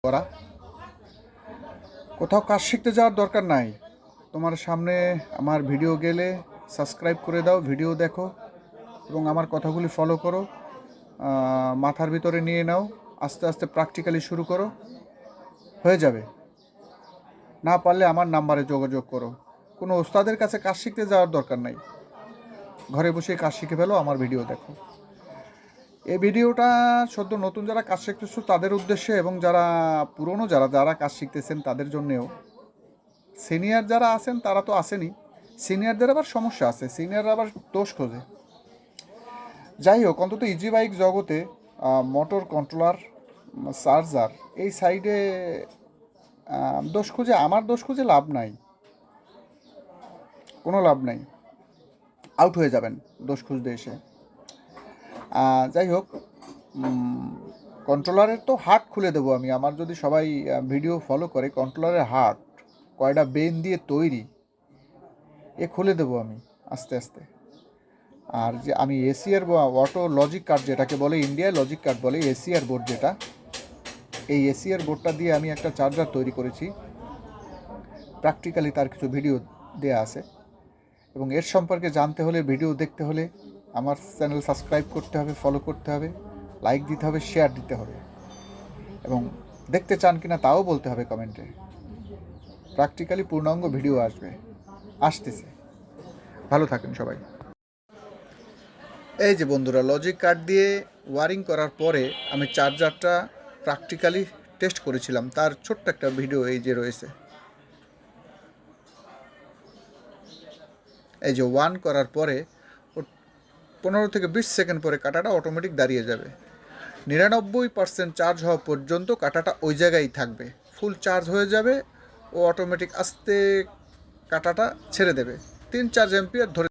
করা। কোথাও কাজ শিখতে যাওয়ার দরকার নাই। তোমার সামনে আমার ভিডিও গেলে সাবস্ক্রাইব করে দাও, ভিডিও দেখো এবং আমার কথাগুলি ফলো করো, মাথার ভিতরে নিয়ে নাও, আস্তে আস্তে প্র্যাকটিক্যালি শুরু করো, হয়ে যাবে। না পারলে আমার নাম্বারে যোগাযোগ করো। কোনো ওস্তাদের কাছে কাজ শিখতে যাওয়ার দরকার নাই, ঘরে বসে কাজ শিখে ফেলো, আমার ভিডিও দেখো। এই ভিডিওটা সদ্য নতুন যারা কাজ শিখতেছো তাদের উদ্দেশ্যে এবং যারা পুরনো যারা কাজ শিখতেছেন তাদের জন্যেও। সিনিয়র যারা আছেন তারা তো আসেনি, সিনিয়রদের আবার সমস্যা আছে, সিনিয়ররা আবার দোষ খোঁজে। যাই হোক, অন্তত ইজি বাইক জগতে মোটর কন্ট্রোলার, চার্জার এই সাইডে আমার দোষ খুঁজে লাভ নাই, কোনো লাভ নাই, আউট হয়ে যাবেন দোষ খুঁজতে এসে। যাই হোক, কন্ট্রোলারের তো হার্ট খুলে দেবো আমি। আমার যদি সবাই ভিডিও ফলো করে, কন্ট্রোলারের হার্ট কয়টা বেন দিয়ে তৈরি খুলে দেবো আমি আস্তে আস্তে। আর যে আমি এসিআর অটো লজিক কার্ড যেটাকে বলে, ইন্ডিয়ায় লজিক কার্ড বলে, এসিআর বোর্ড যেটা, এই এসিআর বোর্ডটা দিয়ে আমি একটা চার্জার তৈরি করেছি। প্র্যাকটিক্যালি তার কিছু ভিডিও দেয়া আছে এবং এর সম্পর্কে জানতে হলে, ভিডিও দেখতে হলে আমার চ্যানেল সাবস্ক্রাইব করতে হবে, ফলো করতে হবে, লাইক দিতে হবে, শেয়ার দিতে হবে এবং দেখতে চান কিনা তাও বলতে হবে কমেন্টে। প্র্যাকটিক্যালি পূর্ণাঙ্গ ভিডিও আসতেছে। ভালো থাকেন সবাই। এই যে বন্ধুরা, লজিক কার্ড দিয়ে ওয়ারিং করার পরে আমি চার্জারটা প্র্যাকটিক্যালি টেস্ট করেছিলাম, তার ছোট্ট একটা ভিডিও এই যে রয়েছে। এই যে ওয়ান করার পরে 15 থেকে 20 সেকেন্ড পরে কাঁটাটা অটোমেটিক দাঁড়িয়ে যাবে। 99% চার্জ হওয়া পর্যন্ত কাঁটাটা ওই জায়গায় থাকবে। ফুল চার্জ হয়ে যাবে, ও অটোমেটিক আস্তে কাঁটাটা ছেড়ে দেবে। 3-4 অ্যাম্পিয়ার ধরে